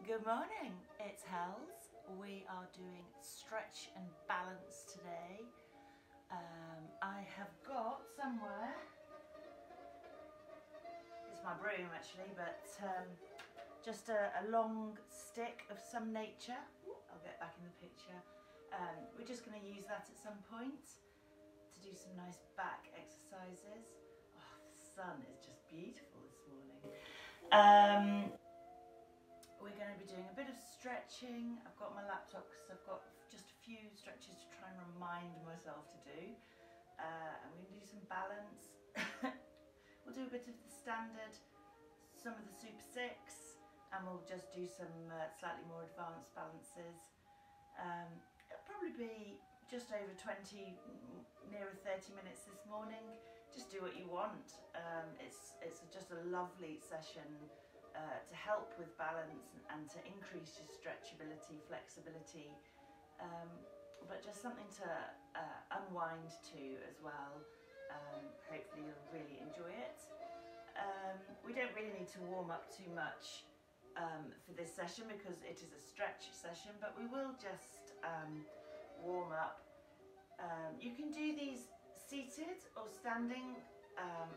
Good morning, it's Hels. We are doing stretch and balance today. I have got somewhere, it's my broom actually, but just a long stick of some nature. I'll get back in the picture. We're just going to use that at some point to do some nice back exercises. Oh, the sun is just beautiful this morning. We're going to be doing a bit of stretching. I've got my laptop because I've got just a few stretches to try and remind myself to do. And we're going to do some balance. We'll do a bit of the standard, some of the Super 6, and we'll just do some slightly more advanced balances. It'll probably be just over 20, nearer 30 minutes this morning. Just do what you want. It's just a lovely session to help with balance and to increase your stretchability, flexibility, but just something to unwind to as well. Hopefully you'll really enjoy it. We don't really need to warm up too much for this session because it is a stretch session, but we will just warm up. You can do these seated or standing.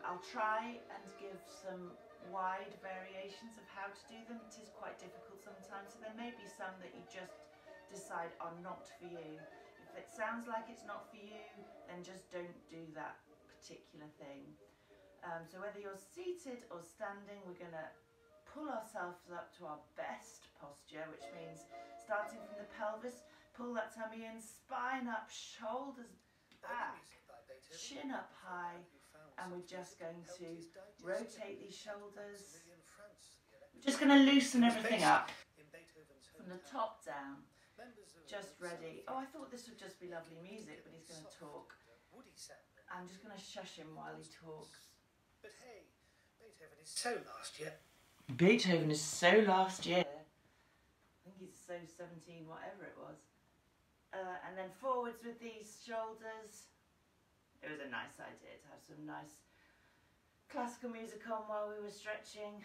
I'll try and give some wide variations of how to do them. It is quite difficult sometimes, so there may be some that you just decide are not for you. If it sounds like it's not for you, then just don't do that particular thing. So whether you're seated or standing, we're going to pull ourselves up to our best posture, which means starting from the pelvis, pull that tummy in, spine up, shoulders back, chin up high, and we're just going to rotate these shoulders. We're just going to loosen everything up from the top down. Just ready. Oh, I thought this would just be lovely music, but he's going to talk. I'm just going to shush him while he talks. But hey, Beethoven is so last year. Beethoven is so last year. I think he's so 17, whatever it was. And then forwards with these shoulders. It was a nice idea to have some nice classical music on while we were stretching.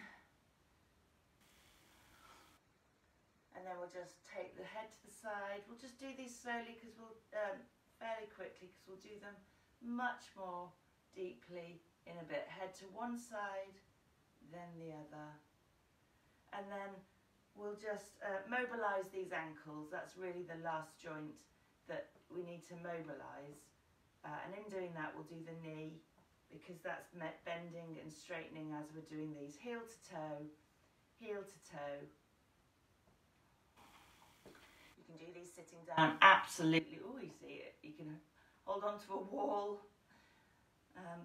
And then we'll just take the head to the side. We'll just do these slowly because we'll, fairly quickly because we'll do them much more deeply in a bit. Head to one side, then the other. And then we'll just mobilise these ankles. That's really the last joint that we need to mobilise. And in doing that, we'll do the knee because that's bending and straightening as we're doing these. Heel to toe, heel to toe. You can do these sitting down, absolutely. Oh, you see it. You can hold on to a wall.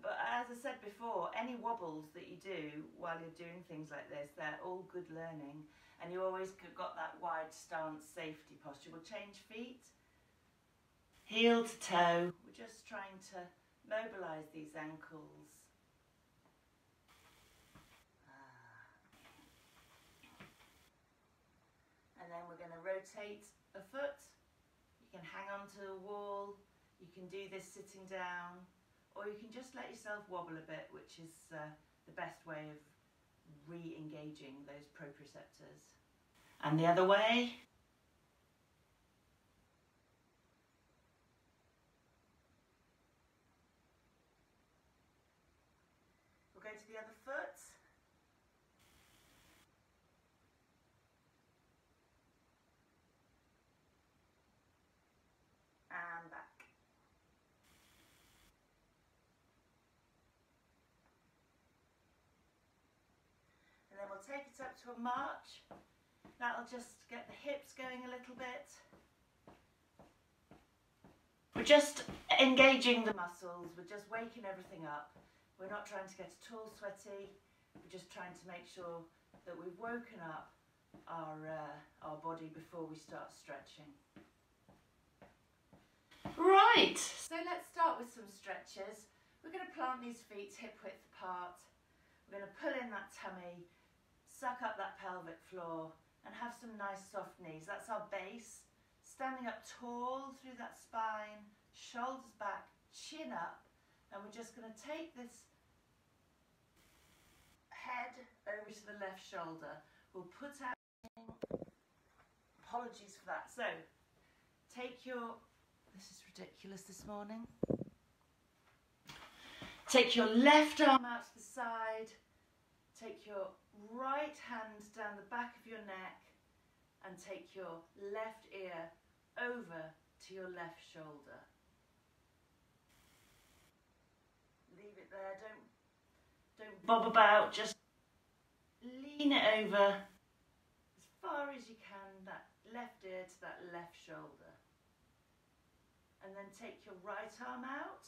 But as I said before, any wobbles that you do while you're doing things like this, they're all good learning. And you always got that wide stance safety posture. We'll change feet. Heel to toe. We're just trying to mobilise these ankles. And then we're going to rotate a foot. You can hang onto a wall. You can do this sitting down. Or you can just let yourself wobble a bit, which is the best way of re-engaging those proprioceptors. And the other way. We'll go to the other foot. And back. And then we'll take it up to a march. That'll just get the hips going a little bit. We're just engaging the muscles, we're just waking everything up. We're not trying to get at all sweaty, we're just trying to make sure that we've woken up our body before we start stretching. Right, so let's start with some stretches. We're going to plant these feet hip width apart. We're going to pull in that tummy, suck up that pelvic floor and have some nice soft knees. That's our base. Standing up tall through that spine, shoulders back, chin up, and we're just going to take this head over to the left shoulder. We'll put out apologies for that. So take your, this is ridiculous this morning. Take your left arm out to the side, take your right hand down the back of your neck and take your left ear over to your left shoulder. Leave it there, don't bob about, just lean it over as far as you can, that left ear to that left shoulder. And then take your right arm out,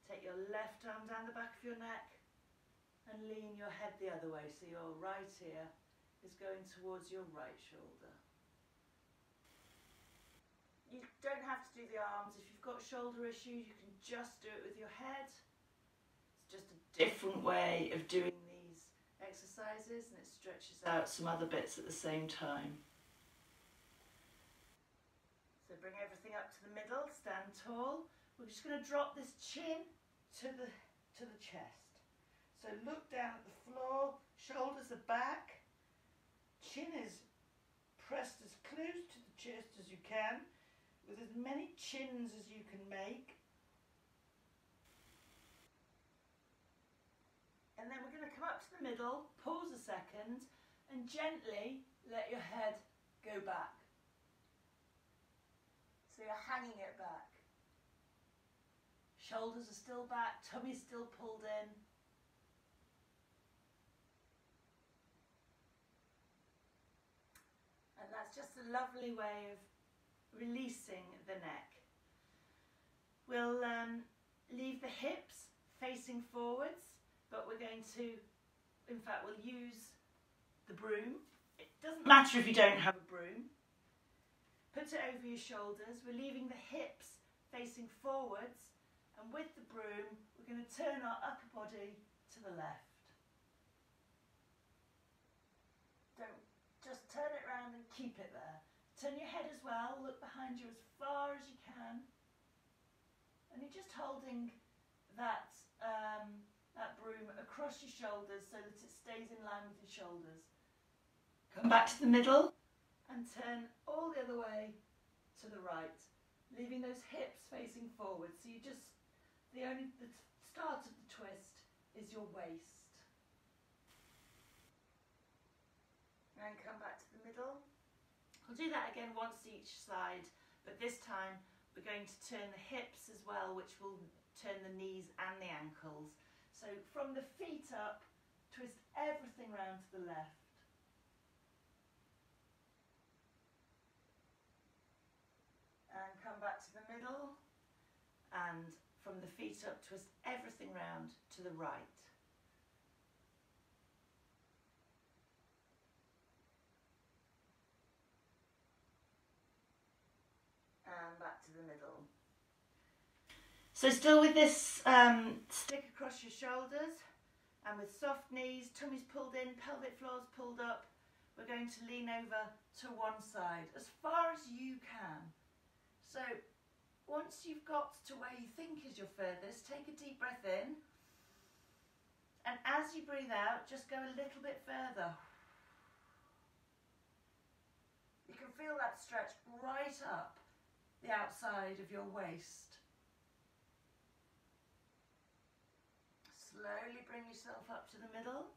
take your left arm down the back of your neck and lean your head the other way, so your right ear is going towards your right shoulder. You don't have to do the arms. If you've got shoulder issues, you can just do it with your head. It's just a different way of doing these exercises, and it stretches out some other bits at the same time. So bring everything up to the middle, stand tall. We're just going to drop this chin to the chest. So look down at the floor, shoulders are back, chin is pressed as close to the chest as you can, with as many chins as you can make. And then we're going to come up to the middle, pause a second, and gently let your head go back. So you're hanging it back. Shoulders are still back, tummy's still pulled in. And that's just a lovely way of releasing the neck. We'll leave the hips facing forwards, but we're going to, in fact, we'll use the broom. It doesn't matter if you don't have a broom. Put it over your shoulders. We're leaving the hips facing forwards, and with the broom, we're going to turn our upper body to the left. Don't just turn it round and keep it there. Turn your head as well, look behind you as far as you can. And you're just holding that, that broom across your shoulders so that it stays in line with your shoulders. Come back to the middle and turn all the other way to the right, leaving those hips facing forward. So you just, the start of the twist is your waist. And come back to the middle. We'll do that again once each side, but this time we're going to turn the hips as well, which will turn the knees and the ankles. So from the feet up, twist everything round to the left. And come back to the middle, and from the feet up, twist everything round to the right. And back to the middle. So still with this stick across your shoulders, and with soft knees, tummy's pulled in, pelvic floor's pulled up, we're going to lean over to one side as far as you can. So once you've got to where you think is your furthest, take a deep breath in, and as you breathe out, just go a little bit further. You can feel that stretch right up the outside of your waist. Slowly bring yourself up to the middle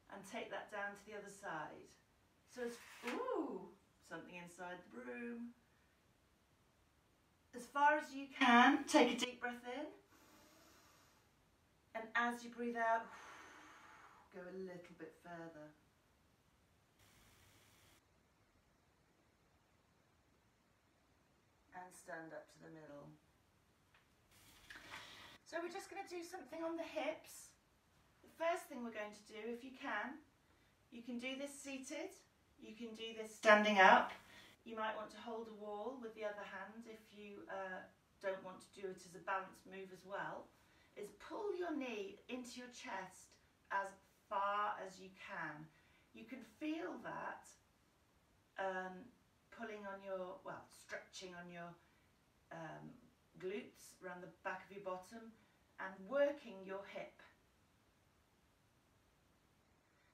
and take that down to the other side. So it's, ooh, something inside the broom. As far as you can, take a deep breath in, and as you breathe out, go a little bit further. And stand up to the middle. So we're just going to do something on the hips. The first thing we're going to do, if you can do this seated, you can do this standing up. You might want to hold a wall with the other hand if you don't want to do it as a balance move as well. Is pull your knee into your chest as far as you can. You can feel that pulling on your, well, stretching on your glutes around the back of your bottom and working your hip.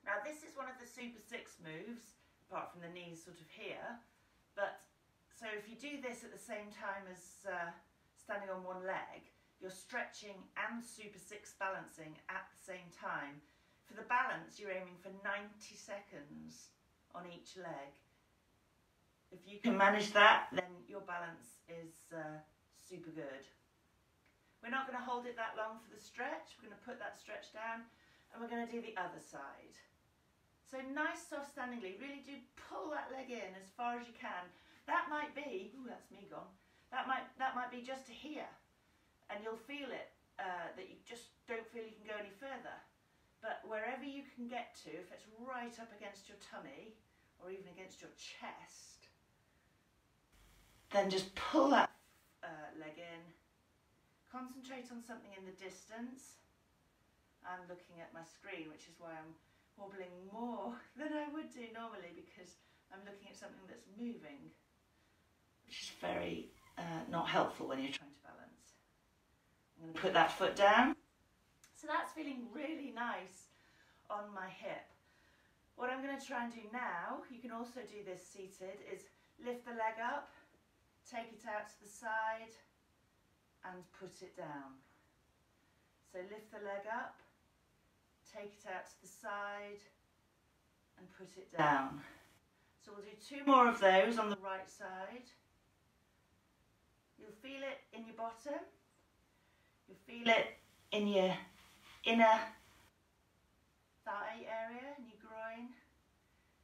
Now this is one of the Super 6 moves, apart from the knees sort of here. But so if you do this at the same time as standing on one leg, you're stretching and super six balancing at the same time. For the balance, you're aiming for 90 seconds on each leg. If you can manage that, then your balance is super good. We're not going to hold it that long for the stretch. We're going to put that stretch down and we're going to do the other side. So nice soft standing lead. Really do pull that leg in as far as you can. That might be, ooh, that's me gone. That might be just to here. And you'll feel it, that you just don't feel you can go any further. But wherever you can get to, if it's right up against your tummy or even against your chest, then just pull that leg in. Concentrate on something in the distance. I'm looking at my screen, which is why I'm wobbling more than I would do normally, because I'm looking at something that's moving, which is very not helpful when you're trying to balance. I'm going to put that foot down. So that's feeling really nice on my hip. What I'm going to try and do now, you can also do this seated, is lift the leg up, take it out to the side and put it down. So lift the leg up, take it out to the side and put it down. So we'll do 2 more of those on the right side. You'll feel it in your bottom. You'll feel it in your inner thigh area, in your groin.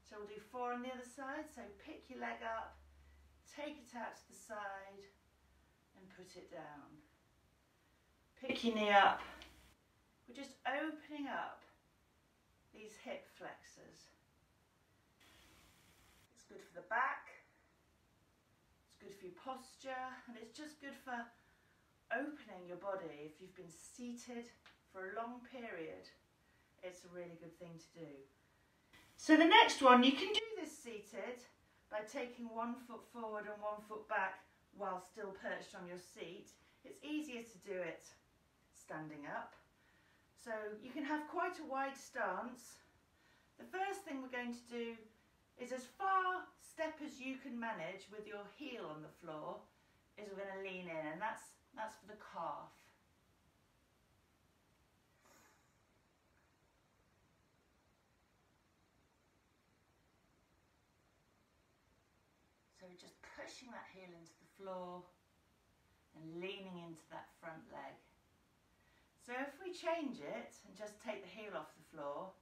So we'll do 4 on the other side. So pick your leg up, take it out to the side and put it down. Pick your knee up. We're just opening up these hip flexors. It's good for the back, it's good for your posture, and it's just good for opening your body. If you've been seated for a long period, it's a really good thing to do. So the next one, you can do this seated by taking 1 foot forward and 1 foot back while still perched on your seat. It's easier to do it standing up. So you can have quite a wide stance. The first thing we're going to do is, as far step as you can manage with your heel on the floor, is we're going to lean in, and that's for the calf. So we're just pushing that heel into the floor and leaning into that front leg. So if we change it and just take the heel off the floor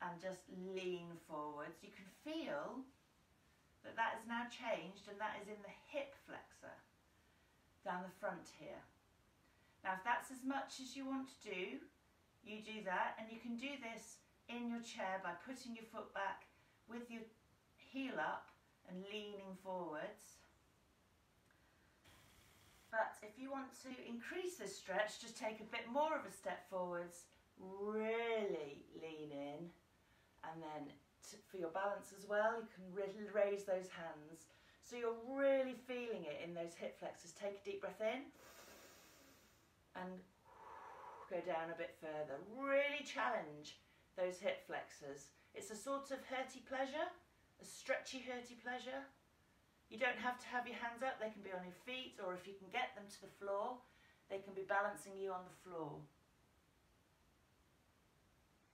and just lean forwards, you can feel that that is now changed, and that is in the hip flexor down the front here. Now if that's as much as you want to do, you do that, and you can do this in your chair by putting your foot back with your heel up and leaning forwards. But if you want to increase this stretch, just take a bit more of a step forwards, really lean in, and then for your balance as well, you can really raise those hands. So you're really feeling it in those hip flexors. Take a deep breath in and go down a bit further. Really challenge those hip flexors. It's a sort of hurty pleasure, a stretchy hurty pleasure. You don't have to have your hands up, they can be on your feet, or if you can get them to the floor, they can be balancing you on the floor.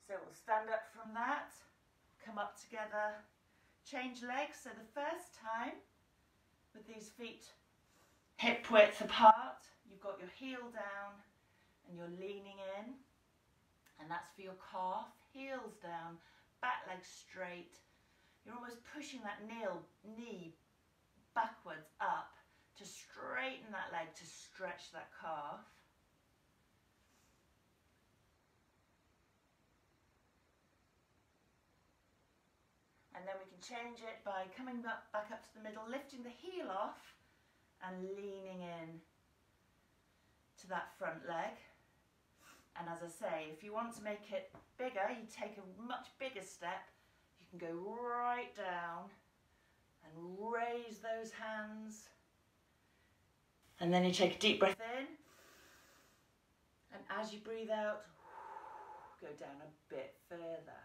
So we'll stand up from that, come up together, change legs. So the first time, with these feet hip width apart, you've got your heel down and you're leaning in, and that's for your calf. Heels down, back leg straight. You're almost pushing that knee backwards up to straighten that leg, to stretch that calf. And then we can change it by coming back up to the middle, lifting the heel off and leaning in to that front leg. And as I say, if you want to make it bigger, you take a much bigger step. You can go right down and raise those hands, and then you take a deep breath in, and as you breathe out, go down a bit further.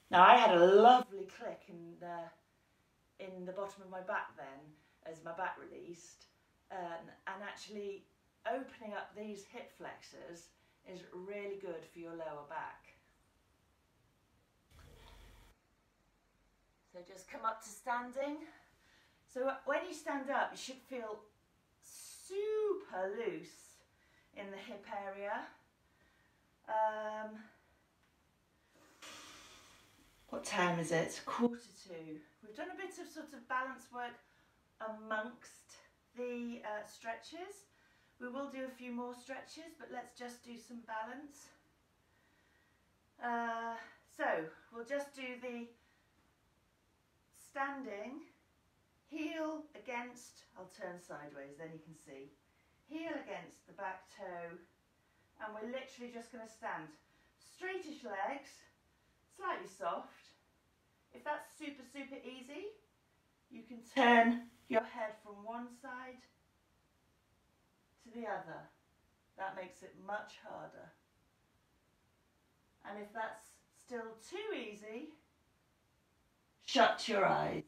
Now I had a lovely click in the bottom of my back then as my back released, and actually opening up these hip flexors is really good for your lower back. So just come up to standing. So when you stand up, you should feel super loose in the hip area. What time is it? 1:45. We've done a bit of sort of balance work amongst the stretches. We will do a few more stretches, but let's just do some balance. So we'll just do the standing, heel against, I'll turn sideways then you can see, heel against the back toe, and we're literally just going to stand. Straightish legs, slightly soft. If that's super, super easy, you can turn your head from one side to the other. That makes it much harder. And if that's still too easy, shut your eyes.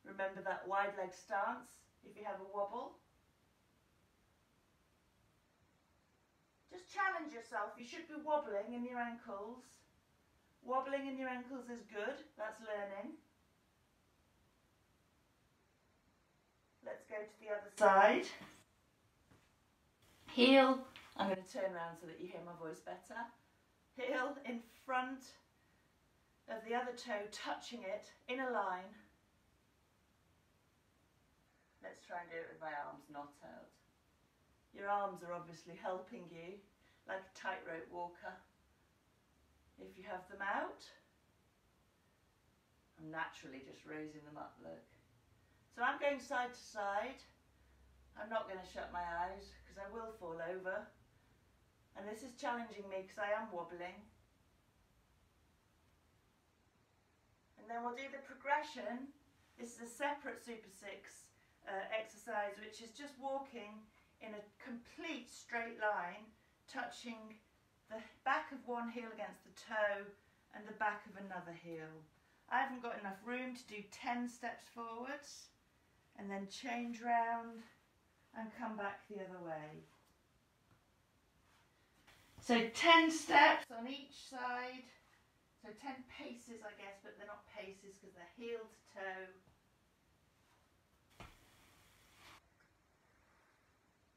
Remember that wide leg stance if you have a wobble. Just challenge yourself. You should be wobbling in your ankles. Wobbling in your ankles is good. That's learning. Let's go to the other side. Heel. I'm going to turn around so that you hear my voice better. Heel in front of the other toe, touching it in a line. Let's try and do it with my arms not out. Your arms are obviously helping you, like a tightrope walker. If you have them out, I'm naturally just raising them up, look. So I'm going side to side. I'm not going to shut my eyes because I will fall over. And this is challenging me because I am wobbling. And then we'll do the progression. This is a separate Super 6 exercise, which is just walking in a complete straight line, touching the back of one heel against the toe and the back of another heel. I haven't got enough room to do 10 steps forwards and then change round and come back the other way. So 10 steps on each side, so 10 paces I guess, but they're not paces because they're heel to toe.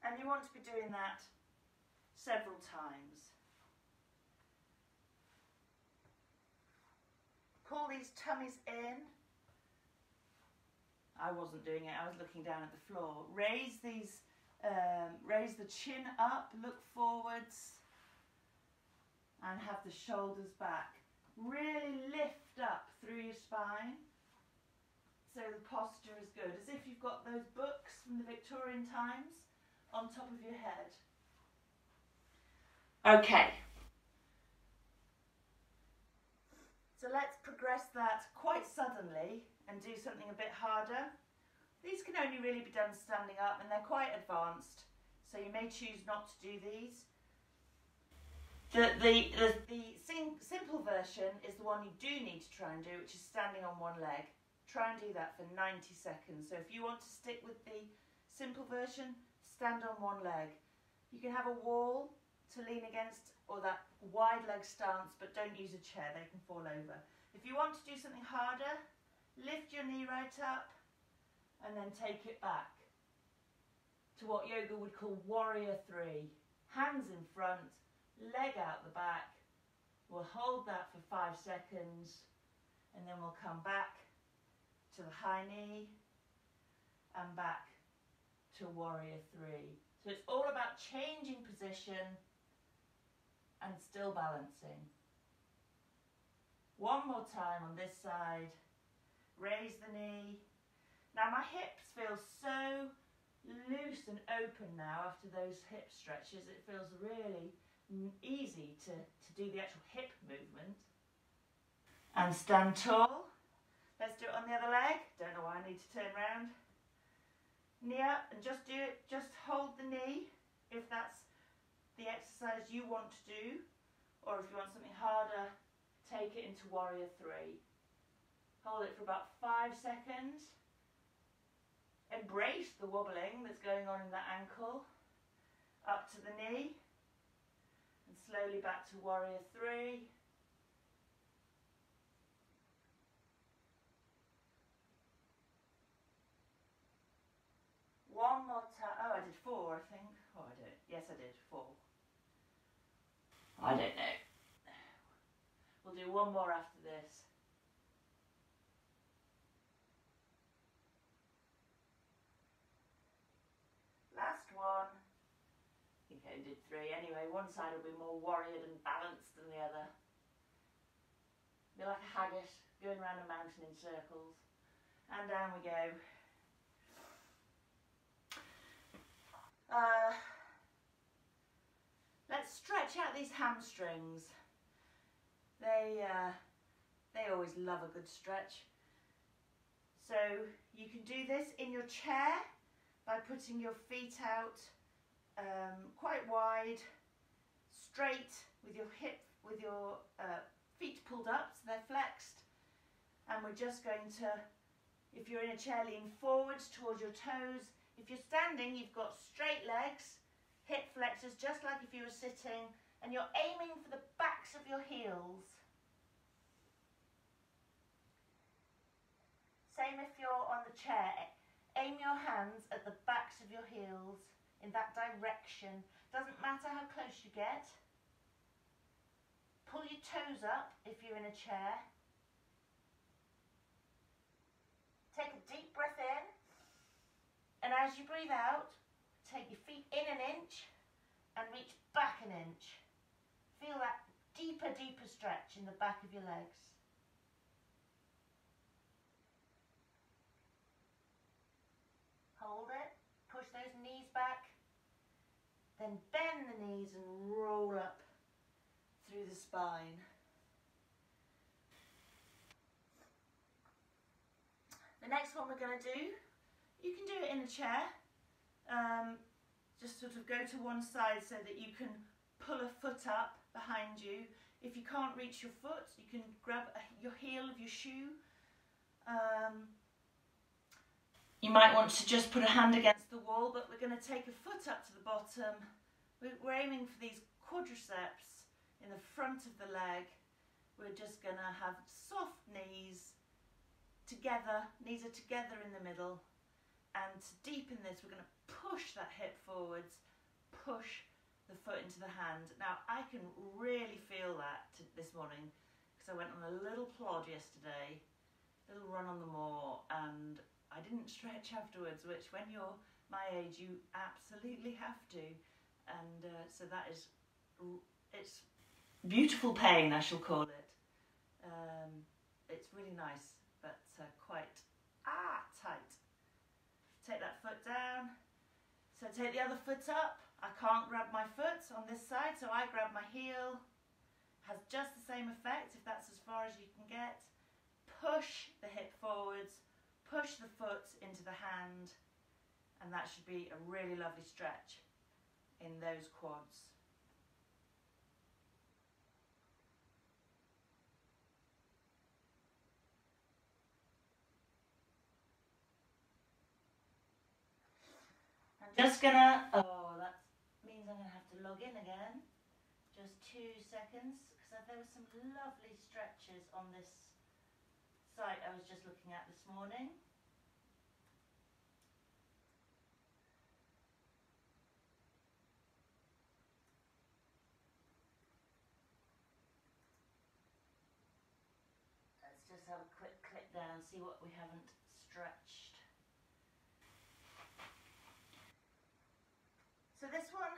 And you want to be doing that several times. Pull these tummies in. I wasn't doing it, I was looking down at the floor. Raise these, raise the chin up, look forwards, and have the shoulders back. Really lift up through your spine so the posture is good, as if you've got those books from the Victorian times on top of your head. Okay. So let's progress that quite suddenly and do something a bit harder. These can only really be done standing up and they're quite advanced, so you may choose not to do these. The simple version is the one you do need to try and do, which is standing on one leg. Try and do that for 90 seconds. So if you want to stick with the simple version, stand on one leg. You can have a wall to lean against or that wide leg stance, but don't use a chair, they can fall over. If you want to do something harder, lift your knee right up and then take it back to what yoga would call warrior 3. Hands in front, leg out the back. We'll hold that for 5 seconds and then we'll come back to the high knee and back to warrior 3. So it's all about changing position and still balancing. One more time on this side. Raise the knee. Now my hips feel so loose and open now after those hip stretches. It feels really easy to do the actual hip movement. And stand tall. Let's do it on the other leg. Don't know why I need to turn around. Knee up and just do it. Just hold the knee if that's the exercise you want to do. Or if you want something harder, take it into warrior three. Hold it for about 5 seconds. Embrace the wobbling that's going on in that ankle. Up to the knee. And slowly back to warrior three. One more time. Oh, I did 4, I think. Oh, I did. Yes, I did. 4. I don't know. We'll do one more after this. Last one. I think I did 3 anyway. One side will be more warriored and balanced than the other. Be like a haggis going around a mountain in circles. And down we go. Let's stretch out these hamstrings. They always love a good stretch. So you can do this in your chair by putting your feet out quite wide, straight, with your feet pulled up so they're flexed. And we're just going to, if you're in a chair, lean forwards towards your toes. If you're standing, you've got straight legs, hip flexors, just like if you were sitting, and you're aiming for the backs of your heels. Same if you're on the chair. Aim your hands at the backs of your heels in that direction. Doesn't matter how close you get. Pull your toes up if you're in a chair. Take a deep breath in. And as you breathe out, take your feet in an inch and reach back an inch. Feel that deeper, deeper stretch in the back of your legs. Hold it, push those knees back, then bend the knees and roll up through the spine. The next one we're going to do, you can do it in a chair. Just sort of go to one side so that you can pull a foot up behind you. If you can't reach your foot, you can grab your heel of your shoe. You might want to just put a hand against the wall, but we're going to take a foot up to the bottom. We're aiming for these quadriceps in the front of the leg. We're just going to have soft knees together. Knees are together in the middle. And to deepen this, we're going to push that hip forwards, push the foot into the hand. Now, I can really feel that this morning because I went on a little plod yesterday, little run on the moor, and I didn't stretch afterwards, which when you're my age, you absolutely have to. And so that is, it's beautiful pain, I shall call it. It's really nice, but quite tight. Take that foot down. So take the other foot up. I can't grab my foot on this side, so I grab my heel. Has just the same effect if that's as far as you can get. Push the hip forwards, push the foot into the hand, and that should be a really lovely stretch in those quads. Just gonna, oh, that means I'm gonna have to log in again. Just 2 seconds, because there were some lovely stretches on this site I was just looking at this morning. Let's just have a quick click down and see what we haven't stretched. So this one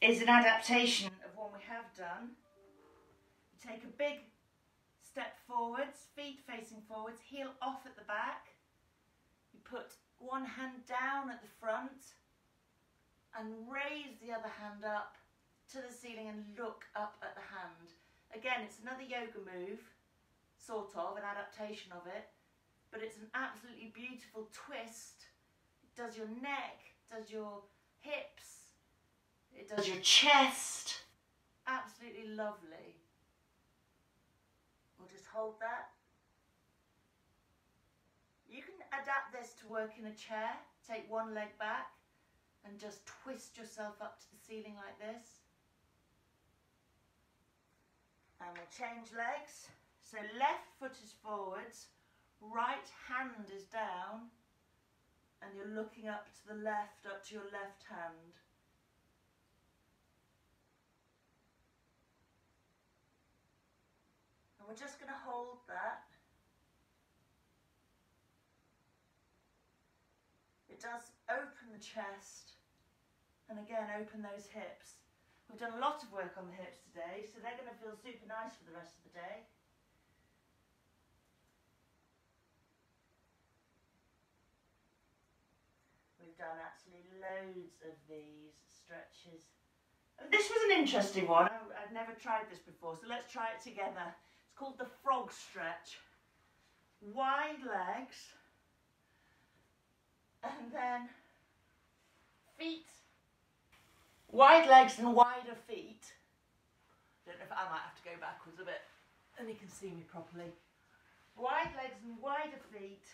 is an adaptation of one we have done. You take a big step forwards, feet facing forwards, heel off at the back. You put one hand down at the front and raise the other hand up to the ceiling and look up at the hand. Again, it's another yoga move, sort of, an adaptation of it. But it's an absolutely beautiful twist. It does your neck, does your hips, it does your chest. absolutely lovely. We'll just hold that. You can adapt this to work in a chair. Take one leg back and just twist yourself up to the ceiling like this. And we'll change legs. So left foot is forwards, right hand is down, and you're looking up to the left, up to your left hand. And we're just going to hold that. It does open the chest, and again open those hips. We've done a lot of work on the hips today, so they're going to feel super nice for the rest of the day. We've done actually loads of these stretches. This was an interesting one. I've never tried this before, so let's try it together. It's called the frog stretch. Wide legs, and then feet. Wide legs and wider feet. Don't know if I might have to go backwards a bit, and you can see me properly. Wide legs and wider feet.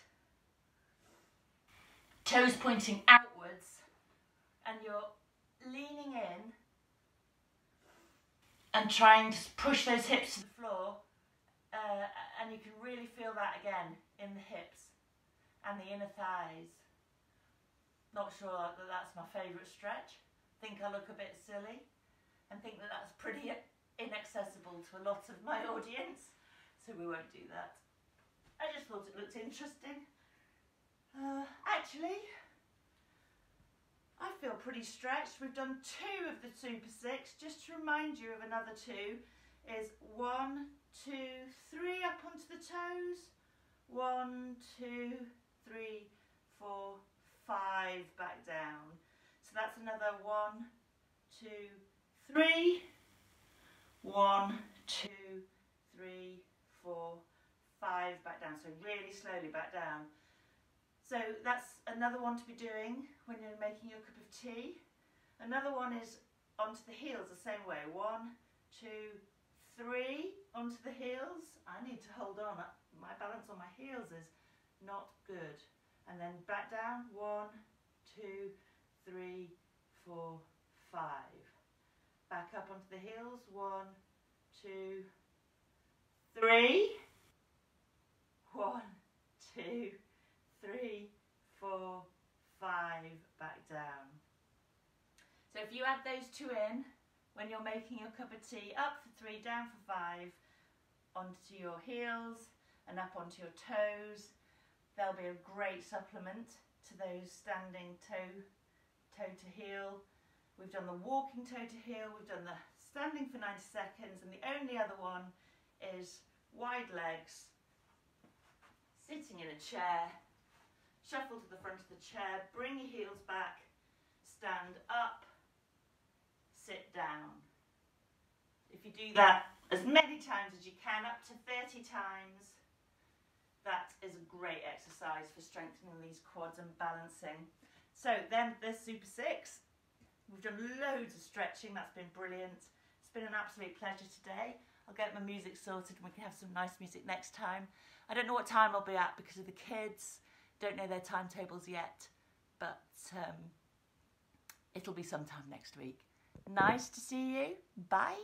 Toes pointing outwards, and you're leaning in and trying to push those hips to the floor, and you can really feel that again in the hips and the inner thighs. Not sure that that's my favourite stretch. Think I look a bit silly and think that that's pretty inaccessible to a lot of my audience, so we won't do that. I just thought it looked interesting. Actually, I feel pretty stretched. We've done 2 of the Super 6. Just to remind you of another 2 is 1, 2, 3 up onto the toes. 1, 2, 3, 4, 5 back down. So that's another 1, 2, 3. 1, 2, 3, 4, 5 back down. So really slowly back down. So that's another one to be doing when you're making your cup of tea. Another one is onto the heels the same way. 1, 2, 3 onto the heels. I need to hold on. My balance on my heels is not good. And then back down. 1, 2, 3, 4, 5. Back up onto the heels. 1, 2, 3. 1, 2, 3, 4, 5, back down. So if you add those 2 in when you're making your cup of tea, up for 3, down for 5, onto your heels and up onto your toes, they'll be a great supplement to those standing toe to heel. We've done the walking toe to heel, we've done the standing for 90 seconds, and the only other one is wide legs, sitting in a chair. Shuffle to the front of the chair, bring your heels back, stand up, sit down. If you do that as many times as you can, up to 30 times, that is a great exercise for strengthening these quads and balancing. So then there's Super 6. We've done loads of stretching, that's been brilliant. It's been an absolute pleasure today. I'll get my music sorted and we can have some nice music next time. I don't know what time I'll be at because of the kids. Don't know their timetables yet, but it'll be sometime next week. Nice to see you. Bye.